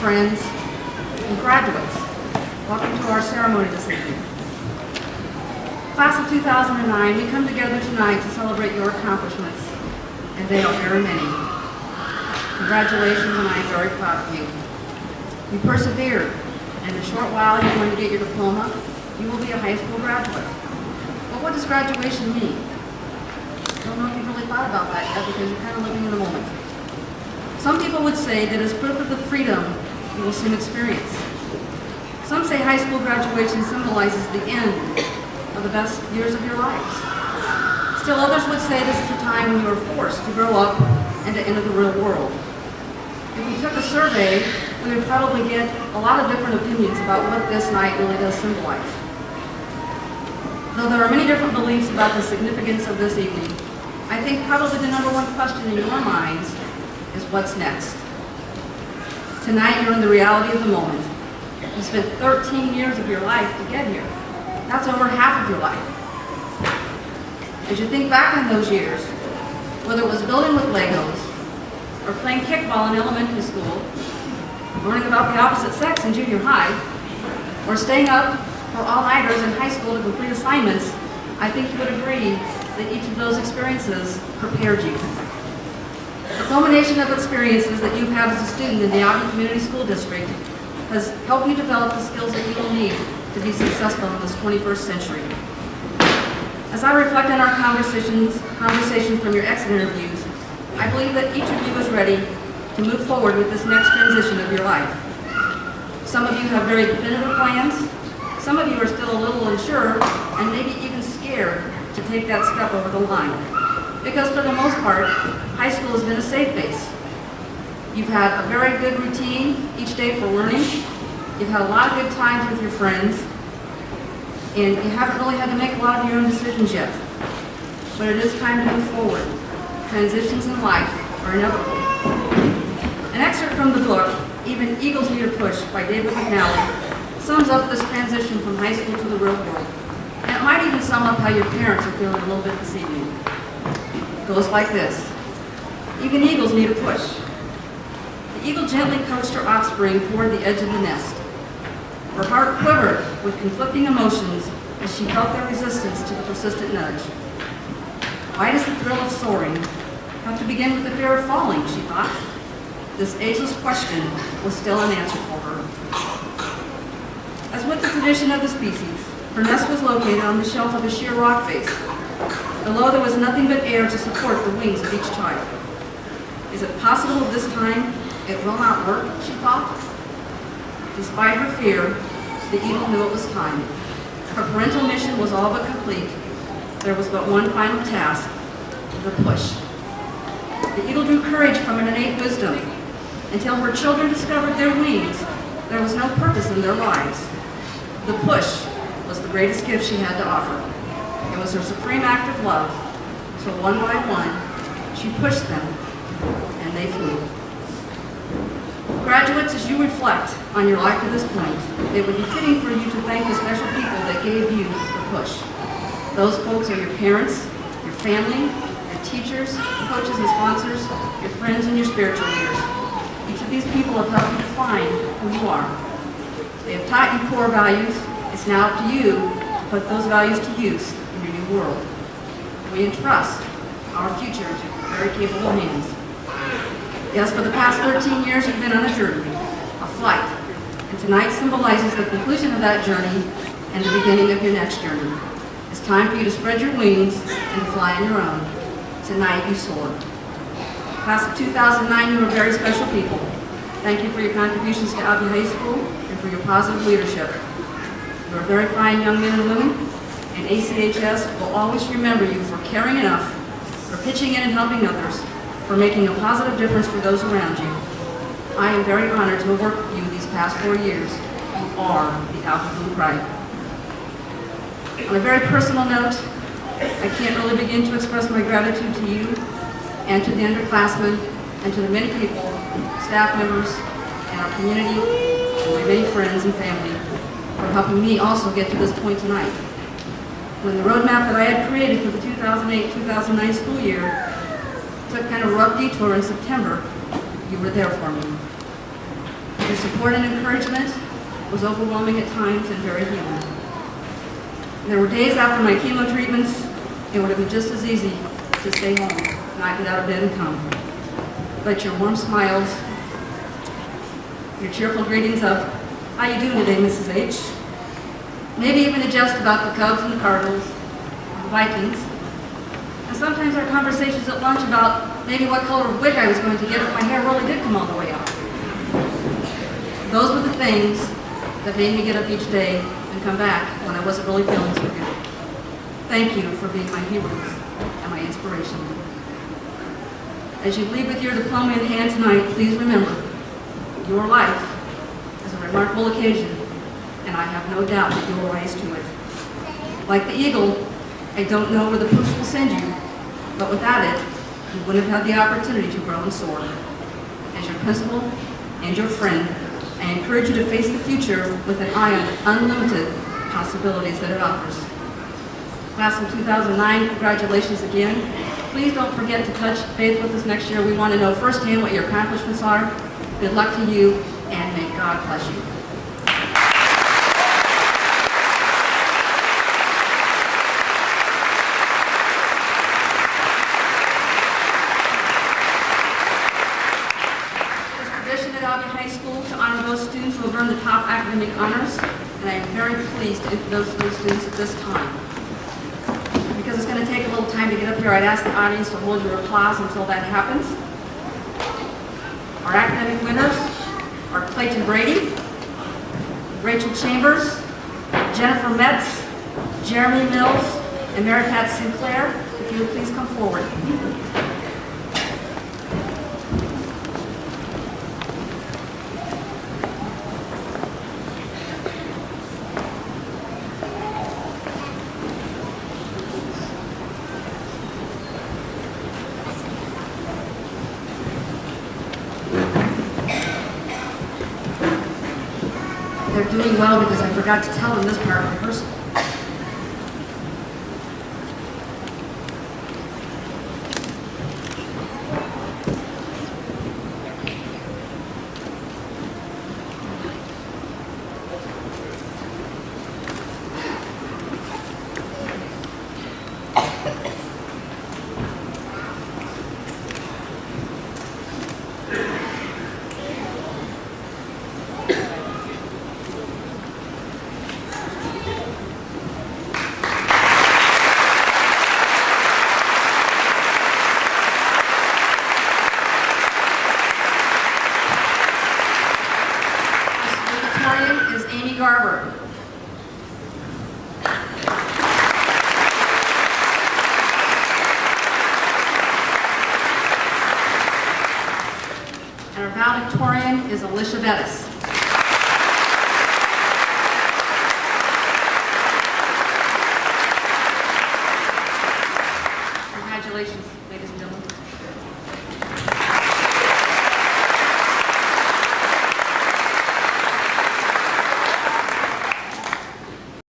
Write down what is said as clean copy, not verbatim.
friends, and graduates, welcome to our ceremony this evening. Class of 2009, we come together tonight to celebrate your accomplishments, and they are very many. Congratulations, and I am very proud of you. You persevered, and in a short while you're going to get your diploma. You will be a high school graduate. But what does graduation mean? I don't know if you've really thought about that yet because you're kind of living in the moment. Some people would say that it's proof of the freedom you will soon experience. Some say high school graduation symbolizes the end of the best years of your lives. Still others would say this is a time when you are forced to grow up and to enter the real world. If we took a survey, we would probably get a lot of different opinions about what this night really does symbolize. Though there are many different beliefs about the significance of this evening, I think probably the number one question in your minds is what's next. Tonight you're in the reality of the moment. You spent 13 years of your life to get here. That's over half of your life. As you think back on those years, whether it was building with Legos, or playing kickball in elementary school, learning about the opposite sex in junior high, or staying up for all-nighters in high school to complete assignments, I think you would agree that each of those experiences prepared you. The culmination of experiences that you've had as a student in the Albia Community School District has helped you develop the skills that you will need to be successful in this 21st century. As I reflect on our conversations from your exit interviews, I believe that each of you is ready to move forward with this next transition of your life. Some of you have very definitive plans. Some of you are still a little unsure and maybe even scared to take that step over the line. Because for the most part, high school has been a safe base. You've had a very good routine each day for learning. You've had a lot of good times with your friends. And you haven't really had to make a lot of your own decisions yet. But it is time to move forward. Transitions in life are inevitable. An excerpt from the book, Even Eagles Need a Push by David McNally, sums up this transition from high school to the real world. And it might even sum up how your parents are feeling a little bit this evening. It goes like this. Even eagles need a push. The eagle gently coached her offspring toward the edge of the nest. Her heart quivered with conflicting emotions as she felt their resistance to the persistent nudge. Why does the thrill of soaring have to begin with the fear of falling, she thought. This ageless question was still unanswered for her. As with the tradition of the species, her nest was located on the shelf of a sheer rock face. Below there was nothing but air to support the wings of each child. Is it possible this time it will not work, she thought? Despite her fear, the eagle knew it was time. Her parental mission was all but complete. There was but one final task, the push. The eagle drew courage from an innate wisdom. Until her children discovered their wings, there was no purpose in their lives. The push was the greatest gift she had to offer. It was her supreme act of love. So one by one, she pushed them, and they flew. Graduates, as you reflect on your life to this point, it would be fitting for you to thank the special people that gave you the push. Those folks are your parents, your family, your teachers, coaches and sponsors, your friends and your spiritual leaders. Each of these people have helped you define who you are. They have taught you core values. It's now up to you to put those values to use in your new world. We entrust our future to very capable hands. Yes, for the past 13 years you've been on a journey, a flight, and tonight symbolizes the conclusion of that journey and the beginning of your next journey. It's time for you to spread your wings and fly on your own. Tonight you soar. Class of 2009, you were very special people. Thank you for your contributions to Albia High School and for your positive leadership. You are very fine young men and women, and ACHS will always remember you for caring enough, for pitching in and helping others, for making a positive difference for those around you. I am very honored to have worked with you these past 4 years. You are the Alpha Blue Pride. On a very personal note, I can't really begin to express my gratitude to you and to the underclassmen and to the many people, staff members, and our community, and my many friends and family for helping me also get to this point tonight. When the roadmap that I had created for the 2008-2009 school year took kind of a rough detour in September, you were there for me. Your support and encouragement was overwhelming at times and very healing. There were days after my chemo treatments, it would have been just as easy to stay home, not get out of bed and come. But your warm smiles, your cheerful greetings of, "How you doing today, Mrs. H?" Maybe even a jest about the Cubs and the Cardinals, the Vikings, and sometimes our conversations at lunch about maybe what color of wig I was going to get if my hair really did come all the way up. Those were the things that made me get up each day and come back when I wasn't really feeling so good. Thank you for being my heroes and my inspiration. As you leave with your diploma in hand tonight, please remember, your life is a remarkable occasion, and I have no doubt that you will rise to it. Like the eagle, I don't know where the post will send you, but without it, you wouldn't have had the opportunity to grow and soar. As your principal and your friend, I encourage you to face the future with an eye on the unlimited possibilities that it offers. Class of 2009, congratulations again. Please don't forget to touch base with us next year. We want to know firsthand what your accomplishments are. Good luck to you, and may God bless you. At Albia High School to honor those students who have earned the top academic honors, and I am very pleased to introduce those students at this time. Because it's going to take a little time to get up here, I'd ask the audience to hold your applause until that happens. Our academic winners are Clayton Brady, Rachel Chambers, Jennifer Metz, Jeremy Mills, and Mary Pat Sinclair. If you would please come forward. They're doing well because I forgot to tell them this part of rehearsal. Is Amy Garber. And our valedictorian is Alicia Bettis.